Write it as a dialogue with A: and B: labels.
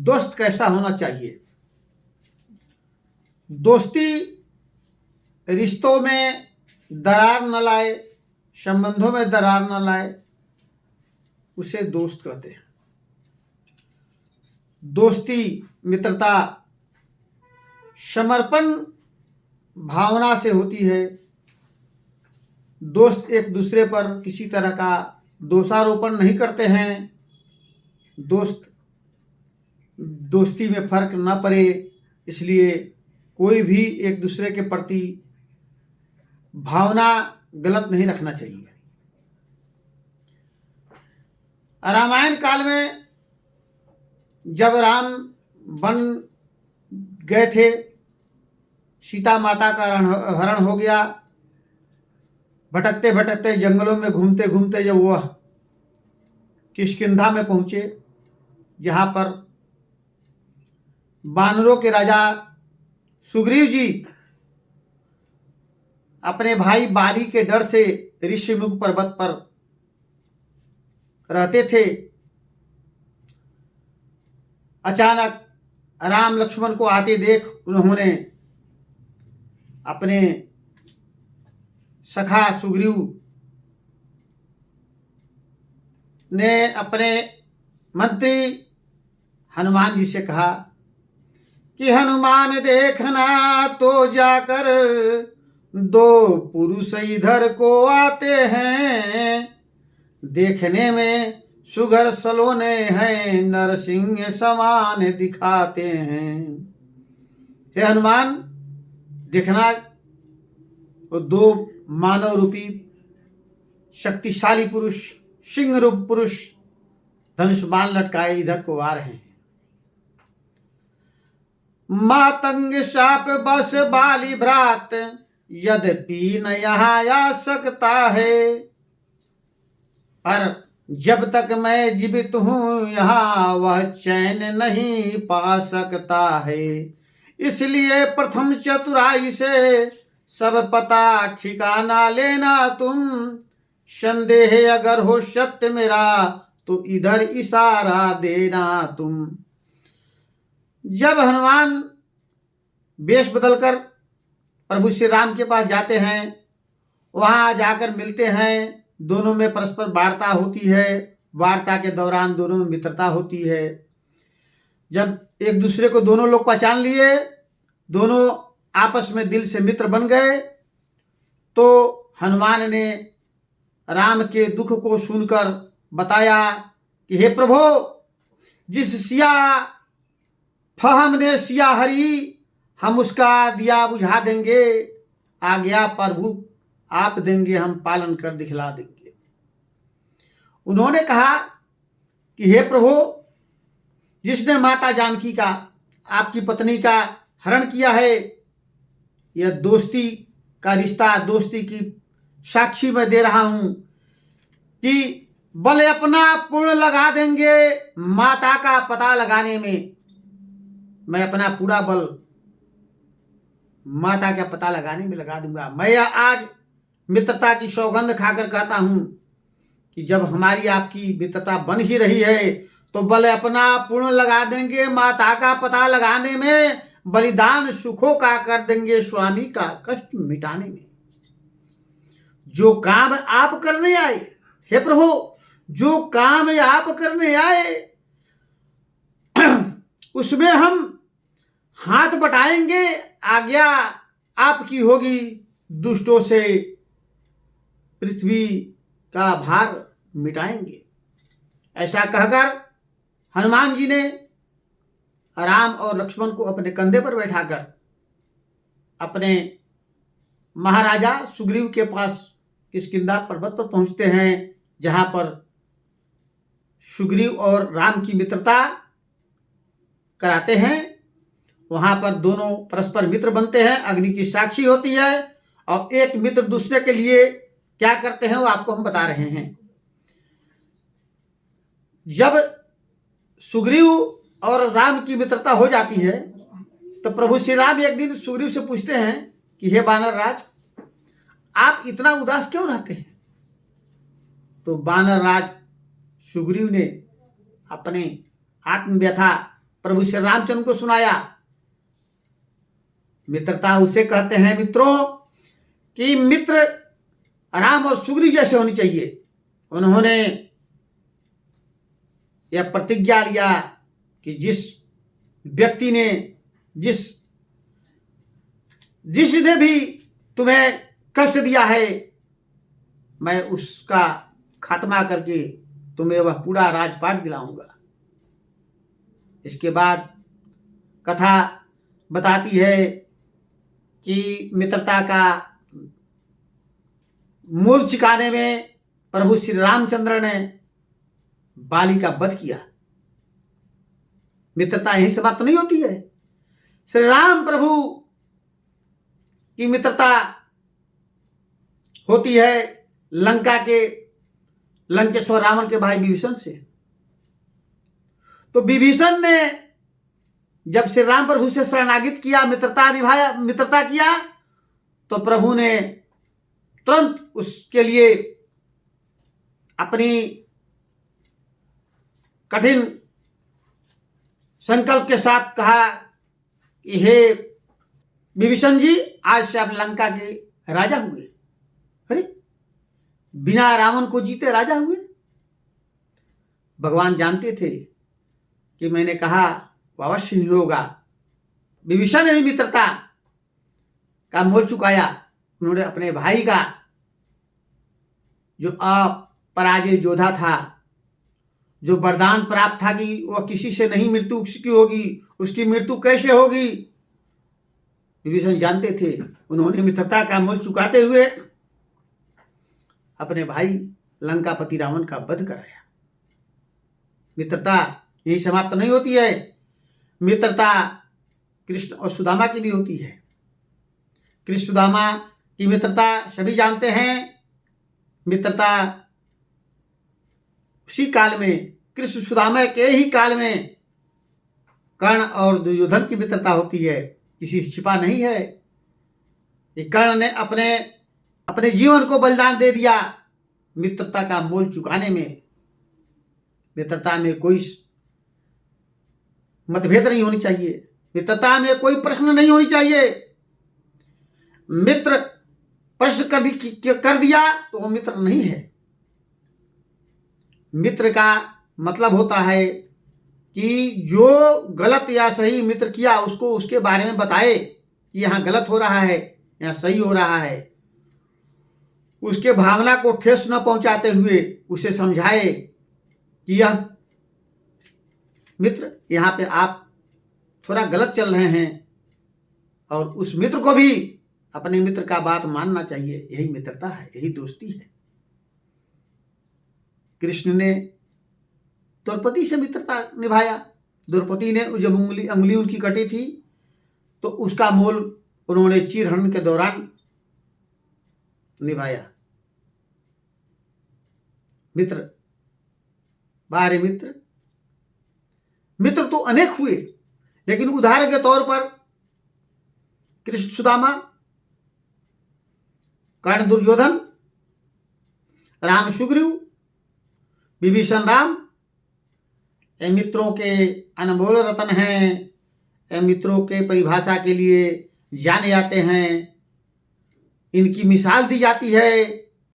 A: दोस्त कैसा होना चाहिए। दोस्ती रिश्तों में दरार न लाए, संबंधों में दरार न लाए, उसे दोस्त कहते हैं। दोस्ती, मित्रता समर्पण भावना से होती है। दोस्त एक दूसरे पर किसी तरह का दोषारोपण नहीं करते हैं। दोस्ती में फर्क न पड़े, इसलिए कोई भी एक दूसरे के प्रति भावना गलत नहीं रखना चाहिए। रामायण काल में जब राम वन गए थे, सीता माता का हरण हो गया। भटकते भटकते जंगलों में घूमते घूमते जब वह किष्किंधा में पहुंचे, जहां पर वानरों के राजा सुग्रीव जी अपने भाई बाली के डर से ऋषिमुख पर्वत पर रहते थे। अचानक राम लक्ष्मण को आते देख उन्होंने अपने सखा सुग्रीव ने अपने मंत्री हनुमान जी से कहा कि हनुमान देखना तो जाकर दो पुरुष इधर को आते हैं, देखने में सुघर सलोने हैं, नरसिंह समान दिखाते हैं। हे हनुमान, देखना वो दो मानव रूपी शक्तिशाली पुरुष, सिंह रूप पुरुष धनुष बाण लटकाए इधर को आ रहे हैं। मातंग शाप बस बाली भ्रात, यद्यपि न यहाँ आ सकता है, पर जब तक मैं जीवित हूं यहाँ वह चैन नहीं पा सकता है। इसलिए प्रथम चतुराई से सब पता ठिकाना लेना तुम, संदेह अगर हो सत्य मेरा तो इधर इशारा देना तुम। जब हनुमान वेश बदलकर प्रभु श्री राम के पास जाते हैं, वहां जाकर मिलते हैं, दोनों में परस्पर वार्ता होती है। वार्ता के दौरान दोनों में मित्रता होती है। जब एक दूसरे को दोनों लोग पहचान लिए, दोनों आपस में दिल से मित्र बन गए, तो हनुमान ने राम के दुख को सुनकर बताया कि हे प्रभु, जिस सिया फहम ने सिया हरी, हम उसका दिया बुझा देंगे। आज्ञा प्रभु आप देंगे, हम पालन कर दिखला देंगे। उन्होंने कहा कि हे प्रभु, जिसने माता जानकी का, आपकी पत्नी का हरण किया है, यह दोस्ती का रिश्ता, दोस्ती की साक्षी मैं दे रहा हूं कि बल अपना पूर्ण लगा देंगे माता का पता लगाने में। मैं अपना पूरा बल माता का पता लगाने में लगा दूंगा। मैं आज मित्रता की सौगंध खाकर कहता हूं कि जब हमारी आपकी मित्रता बन ही रही है तो बल अपना पूर्ण लगा देंगे माता का पता लगाने में, बलिदान सुखों का कर देंगे स्वामी का कष्ट मिटाने में। जो काम आप करने आए, हे प्रभु, जो काम आप करने आए उसमें हम हाथ बटाएंगे, आज्ञा आपकी होगी। दुष्टों से पृथ्वी का भार मिटाएंगे। ऐसा कहकर हनुमान जी ने राम और लक्ष्मण को अपने कंधे पर बैठाकर अपने महाराजा सुग्रीव के पास किष्किंधा पर्वत पर पहुंचते हैं, जहां पर सुग्रीव और राम की मित्रता कराते हैं। वहां पर दोनों परस्पर मित्र बनते हैं, अग्नि की साक्षी होती है, और एक मित्र दूसरे के लिए क्या करते हैं वो आपको हम बता रहे हैं। जब सुग्रीव और राम की मित्रता हो जाती है तो प्रभु श्री राम एक दिन सुग्रीव से पूछते हैं कि हे वानर राज, आप इतना उदास क्यों रहते हैं? तो वानर राज सुग्रीव ने अपने आत्म व्यथा प्रभु श्री रामचंद्र को सुनाया। मित्रता उसे कहते हैं मित्रों कि मित्र राम और सुग्रीव जैसे होनी चाहिए। उन्होंने यह प्रतिज्ञा लिया कि जिस व्यक्ति ने जिसने भी तुम्हें कष्ट दिया है, मैं उसका खात्मा करके तुम्हें वह पूरा राजपाट दिलाऊंगा। इसके बाद कथा बताती है कि मित्रता का मूल चुकाने में प्रभु श्री रामचंद्र ने बाली का वध किया। मित्रता यही समाप्त नहीं होती है। श्री राम प्रभु की मित्रता होती है लंकेश्वर रावण के भाई विभीषण से। तो विभीषण ने जब श्री राम प्रभु से शरणागत किया, मित्रता किया, तो प्रभु ने तुरंत उसके लिए अपनी कठिन संकल्प के साथ कहा कि हे विभीषण जी, आज से आप लंका के राजा हुए। अरे, बिना रावण को जीते राजा हुए। भगवान जानते थे कि मैंने कहा वो अवश्य ही होगा। विभीषण ने भी मित्रता का मोल चुकाया। उन्होंने अपने भाई का, जो अपराजय योद्धा था, जो वरदान प्राप्त था कि वह किसी से नहीं मृत्यु उसकी होगी, उसकी मृत्यु कैसे होगी, विभीषण जानते थे। उन्होंने मित्रता का मोल चुकाते हुए अपने भाई लंकापति रावण का वध कराया। मित्रता यही समाप्त नहीं होती है। मित्रता कृष्ण और सुदामा की भी होती है। कृष्ण सुदामा की मित्रता सभी जानते हैं। मित्रता उसी काल में, कृष्ण सुदामा के ही काल में कर्ण और दुर्योधन की मित्रता होती है। किसी से छिपा नहीं है। कि कर्ण ने अपने जीवन को बलिदान दे दिया मित्रता का मोल चुकाने में। मित्रता में कोई मतभेद नहीं होनी चाहिए। मित्रता में कोई प्रश्न नहीं होनी चाहिए। मित्र प्रश्न कभी कर दिया तो वो मित्र नहीं है। मित्र का मतलब होता है कि जो गलत या सही मित्र किया उसको उसके बारे में बताए कि यहाँ गलत हो रहा है, यहाँ सही हो रहा है। उसके भावना को ठेस न पहुंचाते हुए उसे समझाए कि यह मित्र, यहाँ पे आप थोड़ा गलत चल रहे हैं, और उस मित्र को भी अपने मित्र का बात मानना चाहिए। यही मित्रता है, यही दोस्ती है। कृष्ण ने द्रौपदी से मित्रता निभाया। द्रौपदी ने जब उंगली उनकी कटी थी तो उसका मोल उन्होंने चीरहरण के दौरान निभाया। मित्र, बाहरी मित्र तो अनेक हुए, लेकिन उदाहरण के तौर पर कृष्ण सुदामा, कर्ण दुर्योधन, राम सुग्रीव, विभीषण राम, ये मित्रों के अनमोल रतन हैं। ये मित्रों के परिभाषा के लिए जाने जाते हैं। इनकी मिसाल दी जाती है